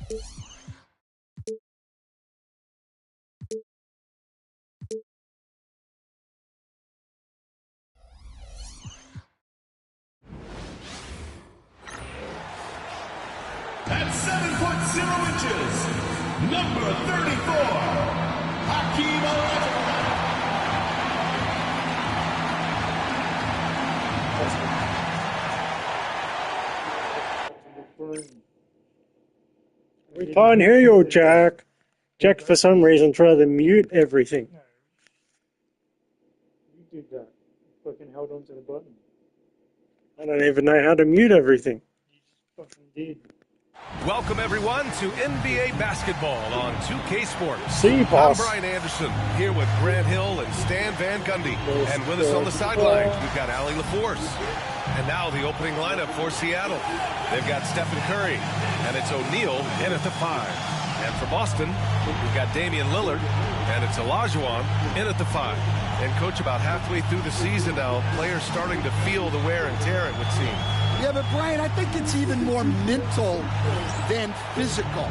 At 7'0" number 34, Hakeem We can't hear you, Jack. Jack, for some reason, tried to mute everything. You did that. You fucking held onto the button. I don't even know how to mute everything. You just fucking did. Welcome, everyone, to NBA basketball on 2K Sports. See, boss. I'm Brian Anderson, here with Grant Hill and Stan Van Gundy. And with us on the sidelines, we've got Allie LaForce. And now the opening lineup for Seattle. They've got Stephen Curry, and it's O'Neal in at the 5. And for Boston, we've got Damian Lillard, and it's Olajuwon in at the 5. And, Coach, about halfway through the season now, players starting to feel the wear and tear, it would seem. Yeah, but Brian, I think it's even more mental than physical.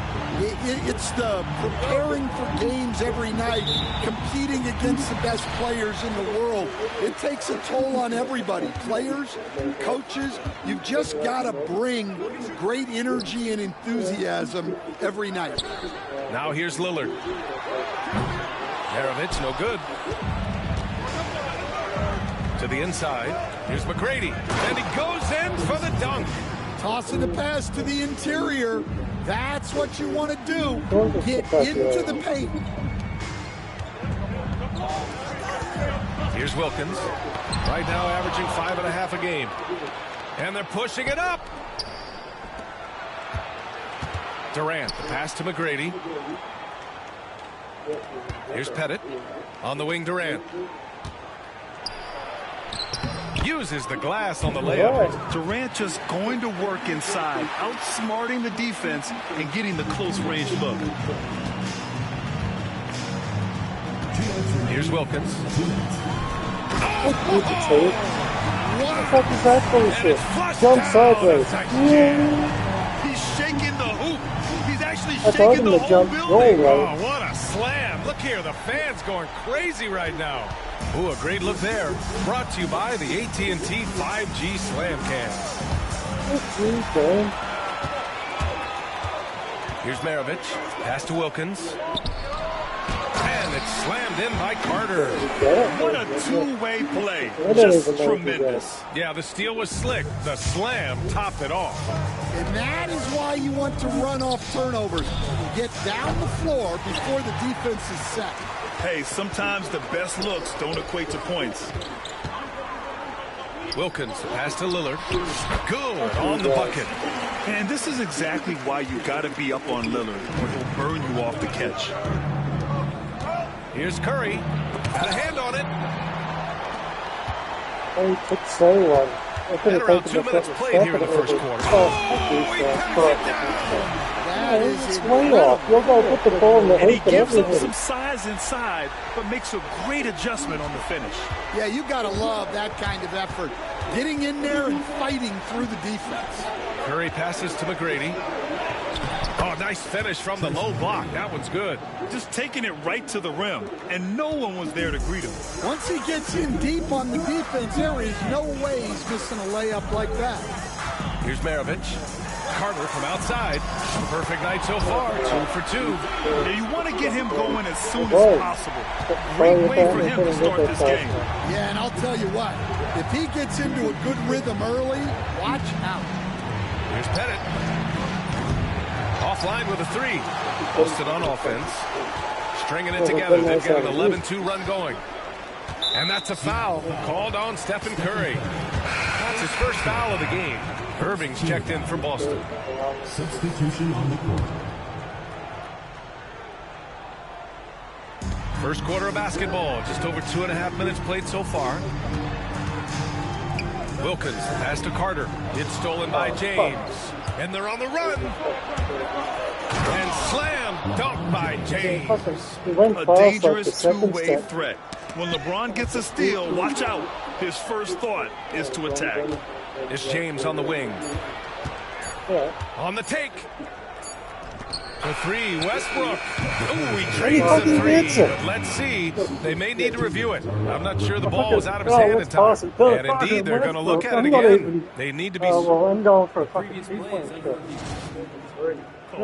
It's the preparing for games every night, competing against the best players in the world. It takes a toll on everybody, players, coaches. You've just got to bring great energy and enthusiasm every night. Now here's Lillard. Maravich, no good. To the inside. Here's McGrady. And he goes in for the dunk. Tossing the pass to the interior. That's what you want to do. Get into the paint. Here's Wilkins. Right now averaging 5.5 a game. And they're pushing it up. Durant, the pass to McGrady. Here's Pettit. On the wing, Durant. Uses the glass on the layup. Durant just going to work inside, outsmarting the defense and getting the close range look. Here's Wilkins. What the fuck is that bullshit? Jump sideways. He's shaking the hoop. He's actually I told shaking him the to whole jump building. your way. Oh, what a slam. Look here, the fans going crazy right now. Ooh, a great look there. Brought to you by the AT&T 5G Slam Cam. Here's Maravich. Pass to Wilkins. And it's slammed in by Carter. What a two-way play. Just tremendous. Yeah, the steal was slick. The slam topped it off. And that is why you want to run off turnovers. Get down the floor before the defense is set. Hey, sometimes the best looks don't equate to points. Wilkins, pass to Lillard. Good on the bucket. And this is exactly why you got to be up on Lillard, or he'll burn you off the catch. Here's Curry. Got a hand on it. Oh, took so long. And around 2 minutes played here in the first quarter. Oh, he pats it down. It's way off. You'll go put the ball in the And he hoop and gives them everything. some size inside, but makes a great adjustment on the finish. Yeah, you got to love that kind of effort. Getting in there and fighting through the defense. Curry passes to McGrady. Oh, nice finish from the low block. That one's good. Just taking it right to the rim, and no one was there to greet him. Once he gets in deep on the defense, there is no way he's missing a layup like that. Here's Maravich. Carter from outside. Perfect night so far. 2 for 2. Yeah, you want to get him going as soon as possible. Great way for him to start this game. Yeah, and I'll tell you what, if he gets into a good rhythm early, watch out. Here's Pettit. Offline with a 3. Posted on offense. Stringing it together. They've got an 11-2 run going. And that's a foul called on Stephen Curry. That's his first foul of the game. Irving's checked in for Boston. Substitution on the court. First quarter of basketball. Just over 2.5 minutes played so far. Wilkins pass to Carter. It's stolen by James. And they're on the run. And slam dunk by James. A dangerous two-way threat. When LeBron gets a steal, watch out. His first thought is to attack. It's James on the wing. Yeah. On the take. The three, Westbrook. Ooh, he trades the three. But let's see. They may need to review it. I'm not sure the ball was out of his hand in time. And indeed, they're going to look at it again. They need to be... well, I'm going for a fucking 3-point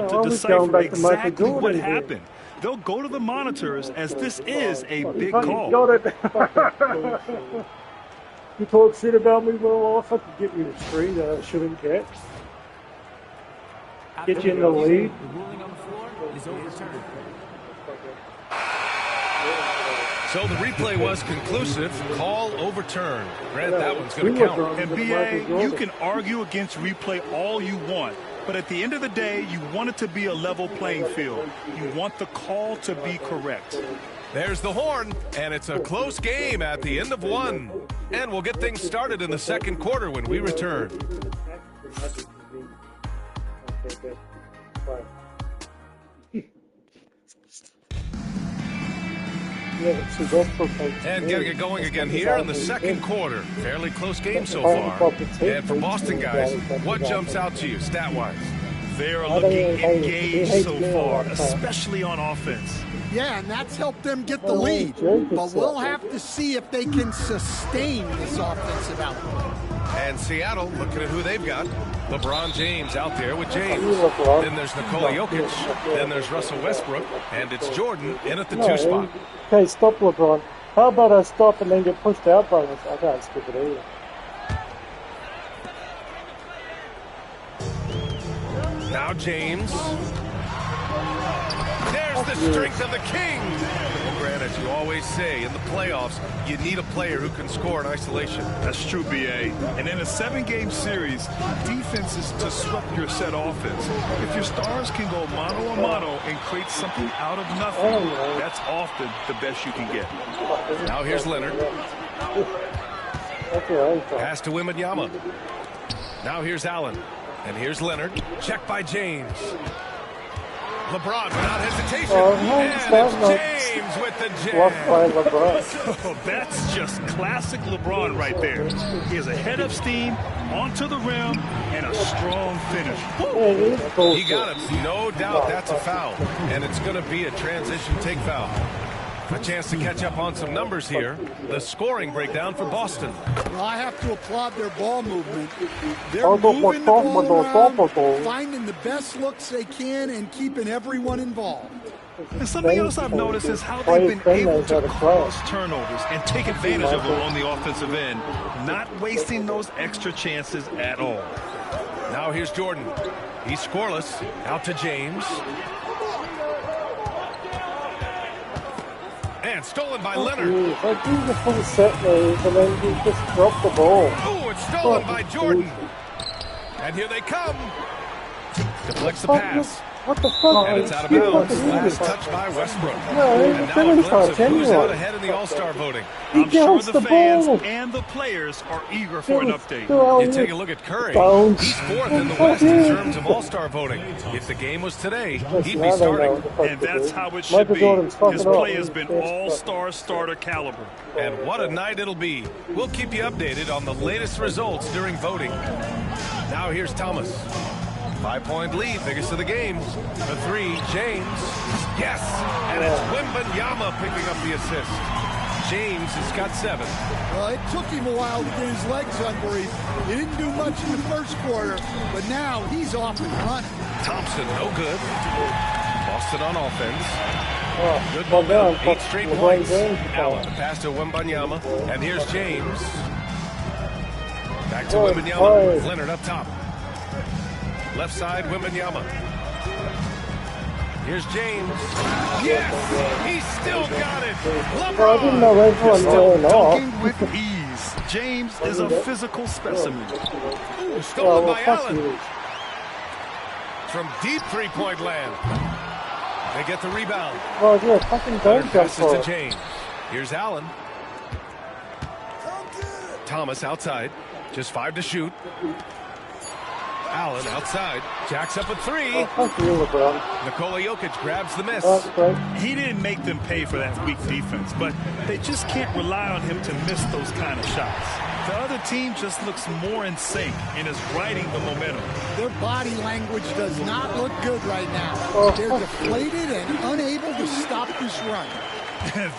to decipher exactly what happened. They'll go to the monitors as this is a big call. Got it. You talk shit about me, well, if I could get you the 3 that I shouldn't get. Get you in the lead. The ruling on the floor is overturned. So the replay was conclusive. Call overturned. Grant, that one's going to count. And B.A., you can argue against replay all you want, but at the end of the day, you want it to be a level playing field. You want the call to be correct. There's the horn, and it's a close game at the end of one. And we'll get things started in the second quarter when we return. And getting it going again here in the second quarter. Fairly close game so far. And for Boston guys, what jumps out to you stat-wise? They're looking engaged so far, especially on offense. Yeah, and that's helped them get the lead. But we'll have to see if they can sustain this offensive output. And Seattle, looking at who they've got. LeBron James out there with James. Then there's Nikola Jokic. Then there's Russell Westbrook. And it's Jordan in at the 2 spot. Okay, stop LeBron. How about I stop and then get pushed out by this? I can't skip it either. Now James. There's the strength of the king. Well, Grant, as you always say, in the playoffs, you need a player who can score in isolation. That's true, B.A. And in a 7-game series, defense is to disrupt your set offense. If your stars can go mano-a-mano and create something out of nothing, that's often the best you can get. Now here's Leonard. Pass to Wembanyama. Now here's Allen. And here's Leonard. Check by James. LeBron without hesitation. And it's James with the jam. Oh, that's just classic LeBron right there. He has a head of steam, onto the rim, and a strong finish. He got him. No doubt that's a foul. And it's going to be a transition take foul. A chance to catch up on some numbers here. The scoring breakdown for Boston. Well, I have to applaud their ball movement. They're moving the ball around, finding the best looks they can, and keeping everyone involved. And something else I've noticed is how they've been able to cause turnovers and take advantage of them on the offensive end, not wasting those extra chances at all. Now here's Jordan. He's scoreless. Out to James. And stolen by Leonard. I do the full set move and then he just dropped the ball. Oh, it's stolen by Jordan. And here they come. Deflects the pass. What the fuck? And it's out of bounds. Last touch by Westbrook. No, and now a glimpse of who's out ahead in the All-Star voting. I'm sure the fans and the players are eager for an update. You take a look at Curry. He's 4th in the West in terms of All-Star voting. If the game was today, he'd be starting. And that's how it should be. His play has been All-Star starter caliber. And what a night it'll be. We'll keep you updated on the latest results during voting. Now here's Thomas. 5-point lead, biggest of the game. The 3, James. Yes! And it's Wembanyama picking up the assist. James has got 7. Well, it took him a while to get his legs under him. He didn't do much in the first quarter, but now he's off and running. Thompson, no good. Boston on offense. Good momentum, 8 straight points. Allen, the pass to Wembanyama. And here's James. Back to Wembanyama. Leonard up top. Left side, Wembanyama. Here's James. Yes! He's still got it! LeBron! Still dunking with ease. James is a physical specimen. Ooh, stolen by Allen. From deep 3-point land. They get the rebound. Oh, yeah, fucking don't pass it to James. Here's Allen. Thomas outside. Just 5 to shoot. Allen outside. Jacks up a 3. Nikola Jokic grabs the miss. He didn't make them pay for that weak defense, but they just can't rely on him to miss those kind of shots. The other team just looks more in sync and is riding the momentum. Their body language does not look good right now. They're deflated and unable to stop this run.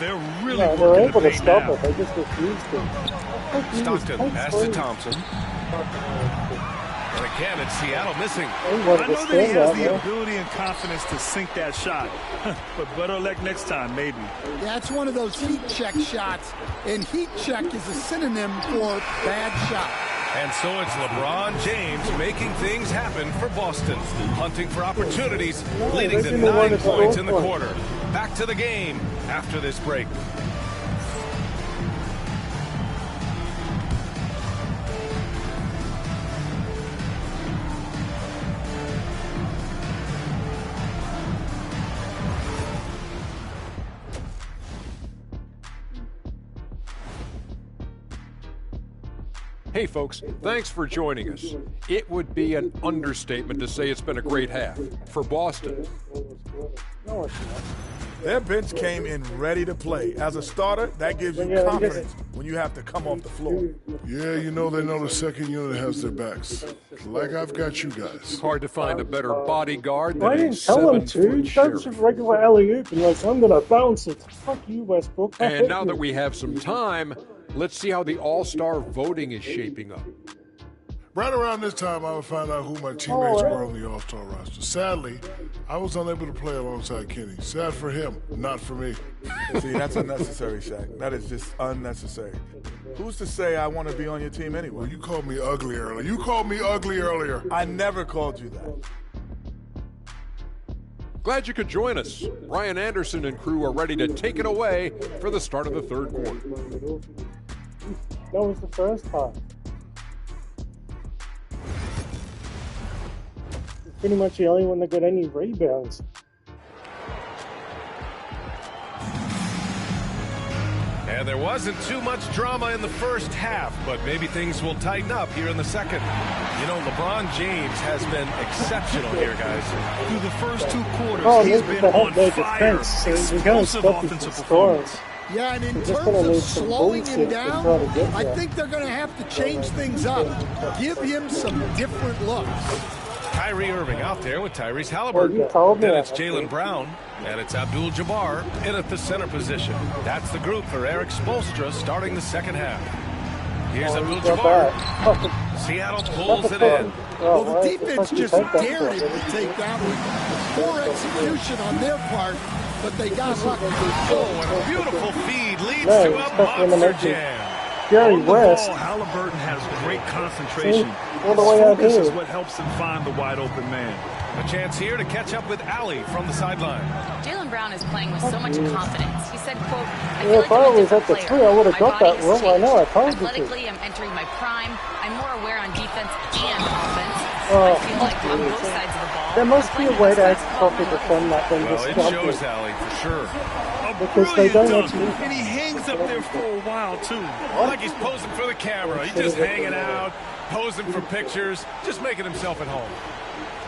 They're really Yeah, they're working able the to paint stop now. it. They just refuse to. Stockton pass to Thompson. And again, it's Seattle missing. I know that he has the ability and confidence to sink that shot, but better luck next time, maybe. That's one of those heat check shots, and heat check is a synonym for bad shot. And so it's LeBron James making things happen for Boston, hunting for opportunities, leading to 9 points in the quarter. Back to the game after this break. Hey folks, thanks for joining us. It would be an understatement to say it's been a great half for Boston. No, it's not. Their bench came in ready to play. As a starter, that gives you confidence when you have to come off the floor. Yeah, you know they know the second unit has their backs. Like I've got you guys. Hard to find a better bodyguard I than a didn't tell him 7-foot to. That's a sheriff. regular alley-oop, and like, I'm gonna bounce it. Fuck you, Westbrook. And now that we have some time, let's see how the All-Star voting is shaping up. Right around this time, I would find out who my teammates were on the All-Star roster. Sadly, I was unable to play alongside Kenny. Sad for him, not for me. See, that's unnecessary, Shaq. That is just unnecessary. Who's to say I want to be on your team anyway? Well, you called me ugly earlier. You called me ugly earlier. I never called you that. Glad you could join us. Ryan Anderson and crew are ready to take it away for the start of the third quarter. That was the first half. Pretty much the only one that got any rebounds. And there wasn't too much drama in the first half, but maybe things will tighten up here in the second. You know, LeBron James has been exceptional here, guys. Through the first 2 quarters, he's been on fire. Explosive offensive performance. Yeah, and in We're just terms gonna of need some slowing him bullshit to down, try to get I there. think they're going to have to change things up. Give him some different looks. Kyrie Irving out there with Tyrese Well, Halliburton. you told me Then that, it's Jaylen Brown, and it's Abdul-Jabbar in at the center position. That's the group for Eric Spoelstra starting the second half. Here's Abdul-Jabbar. Seattle pulls it in. Well, the defense just dared him to take that one. Poor execution on their part, but they got lucky. Oh, and a beautiful feed leads No, to a especially when they monster make it. jam. Jerry On the West. ball, Halliburton has great concentration. all the His way out focus here. is what helps him find the wide open man. A chance here to catch up with Allie from the sideline. Jaylen Brown is playing with so much confidence. He said, quote, I Yeah, feel if like I I'm a was at different the player. tree, I would have My got body that has room. I know, I changed. told you to. Athletically, I'm entering my prime. I'm more aware on defense and offense. Oh, I feel like on both sides of the ball. There must I'm be a playing way the to best actually basketball defend that than Well, just it jump shows it. Allie for sure. Because they don't Brilliant actually... dunk, and he hangs up there for a while, too. Like he's posing for the camera. He's just hanging out, posing for pictures, just making himself at home.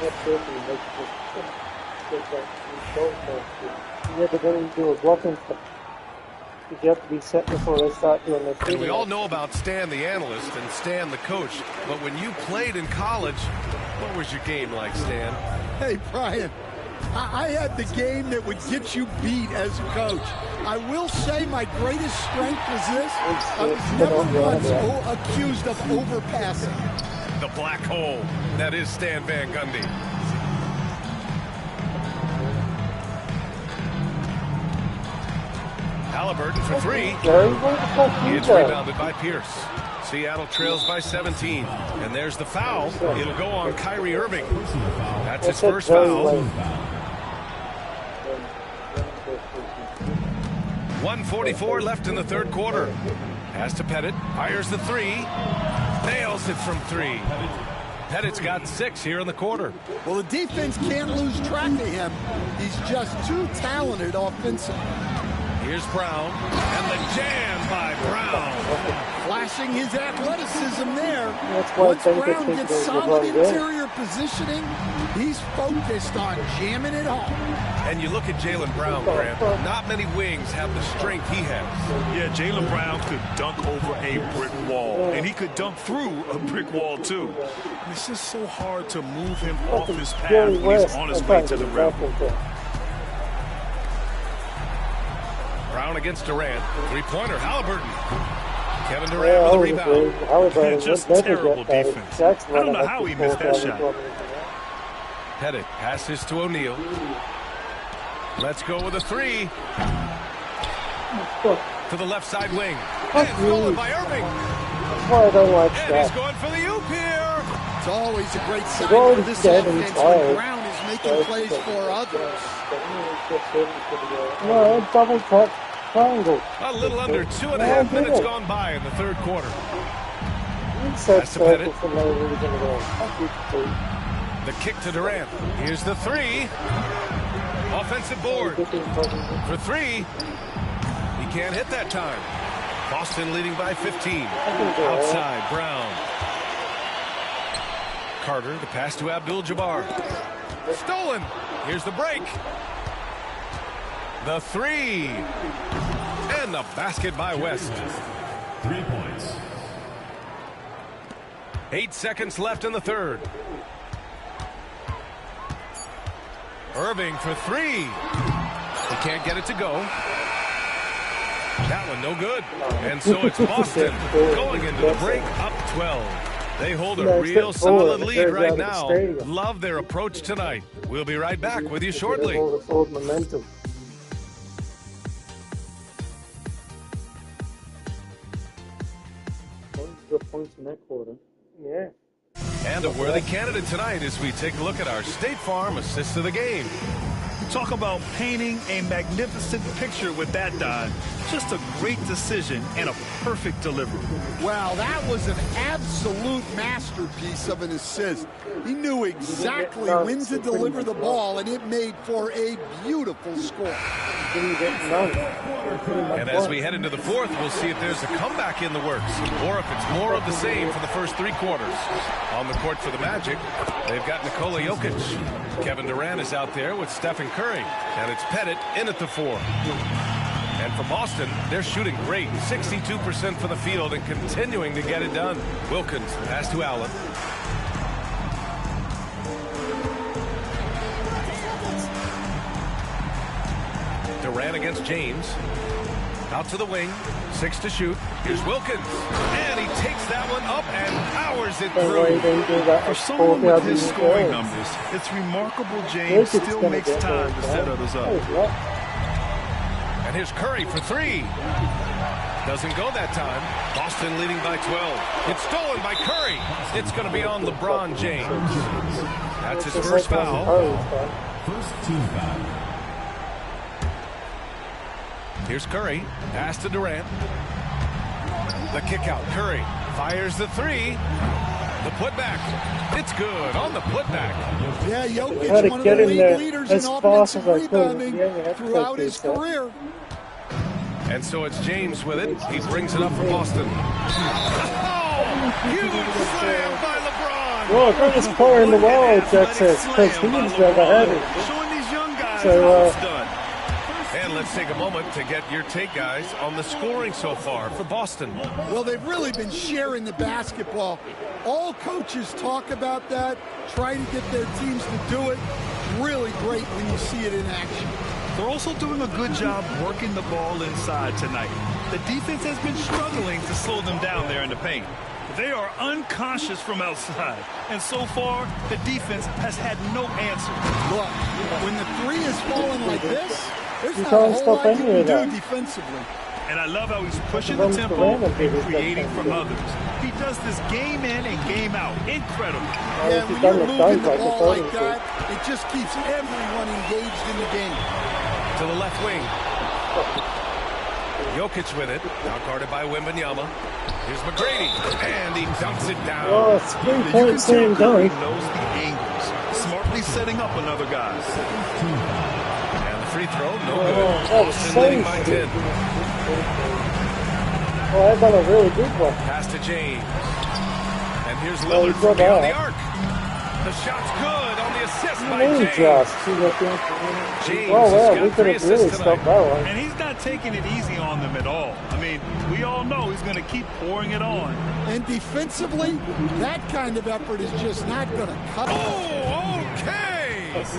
Yeah, but then you do a blocking stuff. You have to be set before they start doing their And shooting. we all know about Stan the analyst and Stan the coach, but when you played in college, what was your game like, Stan? Hey, Brian, I had the game that would get you beat as a coach. I will say my greatest strength was this. I was never once accused of overpassing. The black hole. That is Stan Van Gundy. Halliburton for three. Jerry, where the fuck you It's go? rebounded by Pierce. Seattle trails by 17. And there's the foul. It'll go on Kyrie Irving. That's his first foul. 1:44 left in the third quarter. Pass to Pettit. Fires the three. Nails it from three. Pettit's got 6 here in the quarter. Well, the defense can't lose track of him. He's just too talented offensively. Here's Brown. And the jam by Brown. surpassing his athleticism there. That's why Once I think Brown it's gets the solid wrong game. interior positioning, he's focused on jamming it home. And you look at Jaylen Brown, Grant. Not many wings have the strength he has. Yeah, Jaylen Brown could dunk over a brick wall, and he could dunk through a brick wall, too. And it's just so hard to move him off his path when he's on his way to the rim. Brown against Durant. Three-pointer, Halliburton. Kevin Durant with a rebound. Just terrible defense. I don't know how he missed that shot. Pettit passes to O'Neal. Let's go with a three. To the left side wing. And stolen by Irving. That's why I don't watch and that. he's going for the oop here. It's always a great sign for this offense when Brown is making plays for others. No, double tap triangle. A little under 2.5 minutes gone by in the third quarter. Pass to Pettit. for no reason at all. The kick to Durant. Here's the three. Offensive board. For three. He can't hit that time. Boston leading by 15. Outside, Brown. Carter, the pass to Abdul-Jabbar. Stolen. Here's the break. The three. And the basket by West. 3 points. 8 seconds left in the third. Irving for three. He can't get it to go. That one no good. And so it's Boston going into the break up 12. They hold a real solid lead right now. Love their approach tonight. We'll be right back with you shortly. Momentum. Good points in that quarter. Yeah. And a worthy candidate tonight as we take a look at our State Farm assist of the game. Talk about painting a magnificent picture with that, Don. Just a great decision and a perfect delivery. Wow, that was an absolute masterpiece of an assist. He knew exactly when to deliver the ball, and it made for a beautiful score. And as we head into the fourth, we'll see if there's a comeback in the works, or if it's more of the same for the first three quarters. On the court for the Magic, they've got Nikola Jokic. Kevin Durant is out there with Stephen Curry, and it's Pettit in at the four. And for Boston, they're shooting great, 62% from the field and continuing to get it done. Wilkins, pass to Allen. Durant against James. Out to the wing. 6 to shoot. Here's Wilkins. And he takes that one up and powers it through. For someone with his scoring numbers, it's remarkable James still makes time to set others up. And here's Curry for three. Doesn't go that time. Boston leading by 12. It's stolen by Curry. It's going to be on LeBron James. That's his first foul. First team foul. Here's Curry. Pass to Durant. The kick out. Curry fires the three. The putback. It's good on the putback. Yeah, Jokic, one of the league leaders in offensive rebounding throughout his career. And so it's James with it. He brings it up for Boston. Oh, huge slam by LeBron. Well, greatest player in the world, Jack says, because he's never had it. Showing these young guys So, how it's done. And let's take a moment to get your take, guys, on the scoring so far for Boston. Well, they've really been sharing the basketball. All coaches talk about that, try to get their teams to do it. Really great when you see it in action. They're also doing a good job working the ball inside tonight. The defense has been struggling to slow them down there in the paint. They are unconscious from outside, and so far, the defense has had no answer. Look, when the three is falling like this, there's not a whole lot you can do defensively. And I love how he's pushing the tempo and creating from others. He does this game in and game out. Incredible. Yeah, when you're moving the ball like that, it just keeps everyone engaged in the game. To the left wing. Jokic with it. Now guarded by Wembanyama. Here's McGrady. And he dumps it down. Oh, it's 3 points same dunk. He knows the angles. Smartly setting up another guy. And the free throw, no good. Boston leading by 10. Oh, I've done a really good one. Pass to James. And here's Lillard from beyond the arc. The shot's good on the assist by James. James has got 3 assists tonight. And he's not taking it easy on them at all. I mean, we all know he's going to keep pouring it on. And defensively, that kind of effort is just not going to cut it. Oh, okay.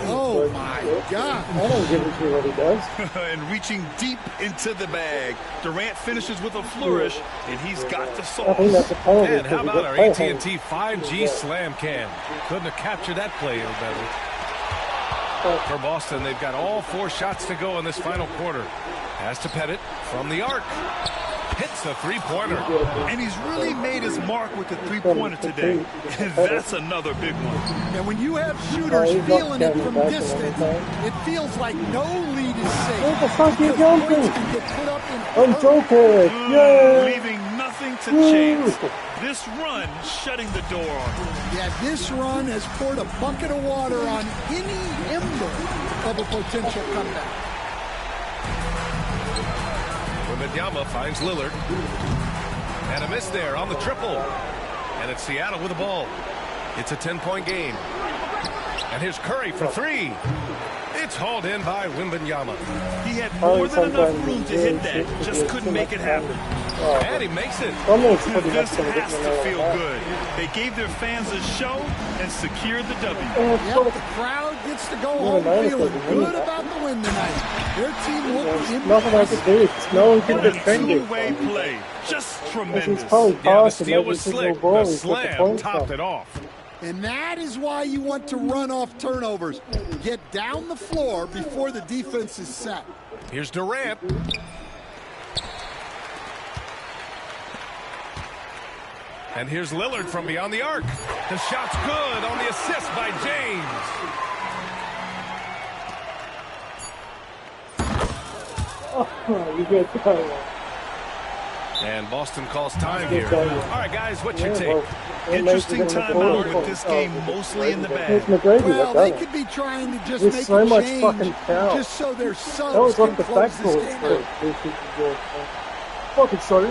Oh, my God. I don't give a shit what he does. And reaching deep into the bag. Durant finishes with a flourish, and he's got the sauce. I think that's a penalty. And how about our AT&T 5G Slam Cam? Couldn't have captured that play any better. For Boston, they've got all 4 shots to go in this final quarter. Pass to Pettit from the arc. Hits the three-pointer. And he's really made his mark with the three-pointer today. And that's another big one. And when you have shooters feeling it from distance, it feels like no lead is safe. What the fuck are you jumping? I'm joking. Yeah. Leaving nothing to chance. This run shutting the door on him. Yeah, this run has poured a bucket of water on any ember of a potential comeback. Wembanyama finds Lillard. And a miss there on the triple. And it's Seattle with the ball. It's a 10-point game. And here's Curry for 3. It's hauled in by Wembanyama. He had more than enough room to hit that. Just couldn't make it happen. And he makes it. This has to feel good. They gave their fans a show and secured the W. Yep, the crowd gets to go home feeling good about the win tonight. Their team looked nothing I could do. No one can defend it. Two-way play. Just tremendous. Yeah, the steal was slick. The slam topped it off. And that is why you want to run off turnovers. Get down the floor before the defense is set. Here's Durant. And here's Lillard from beyond the arc. The shot's good on the assist by James. Oh, you get that. And Boston calls time here. All right, guys, what's your take? Interesting timeout with this game mostly in the bag. Well, they could be trying to just make so a much change fucking foul. just so their subs can close this game out. Fucking sorry.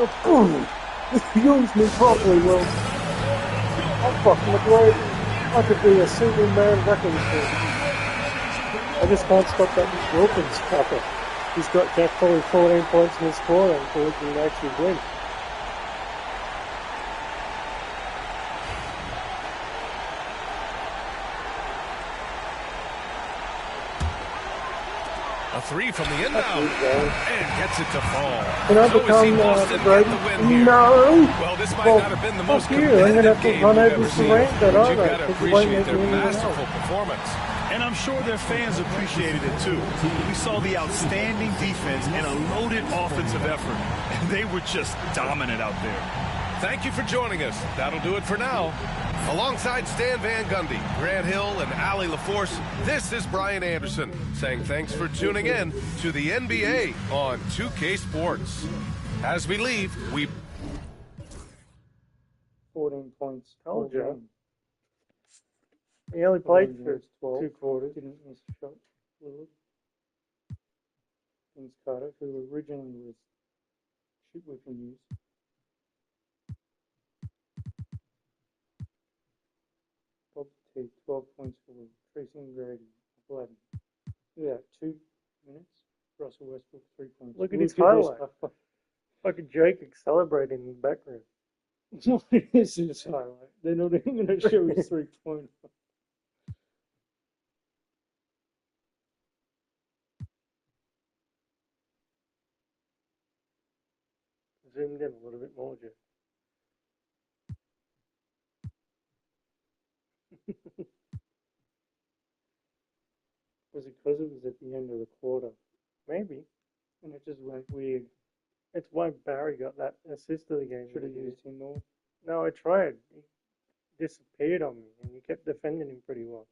Use me properly, Will. I'm fucking McGrady. I could be a single man wrecking team. I just can't stop that Wilkins fucker. He's got probably 14 points in his quarter until he can actually win. A 3 from the inbound. And gets it to fall. Can I So become Boston Brady? get the win here. No! Well, this might Well, not have been the fuck most you. I'm gonna competitive have to game run we've over ever to seen. rank that, But aren't you've I? got to Because you won't appreciate make their me anything masterful else. performance. And I'm sure their fans appreciated it too. We saw the outstanding defense and a loaded offensive effort. And they were just dominant out there. Thank you for joining us. That'll do it for now. Alongside Stan Van Gundy, Grant Hill, and Allie LaForce, this is Brian Anderson saying thanks for tuning in to the NBA on 2K Sports. As we leave, 14 points. Told you. He only played for 2 quarters. Didn't miss a shot. Vince Carter, who originally was shoot weapon use. Bob T, 12 points for Tracy Grady, 11. Yeah, 2 minutes. Russell Westbrook, 3 points. Look at his highlight. Fucking Jacob celebrating in the background. What is his highlight? They're not even going to show his 3-pointer. Zoomed in a little bit more, Jeff. Was it because it was at the end of the quarter? Maybe. And it just went weird. It's why Barry got that assist of the game. Should have used him more. No, I tried. He disappeared on me, and you kept defending him pretty well.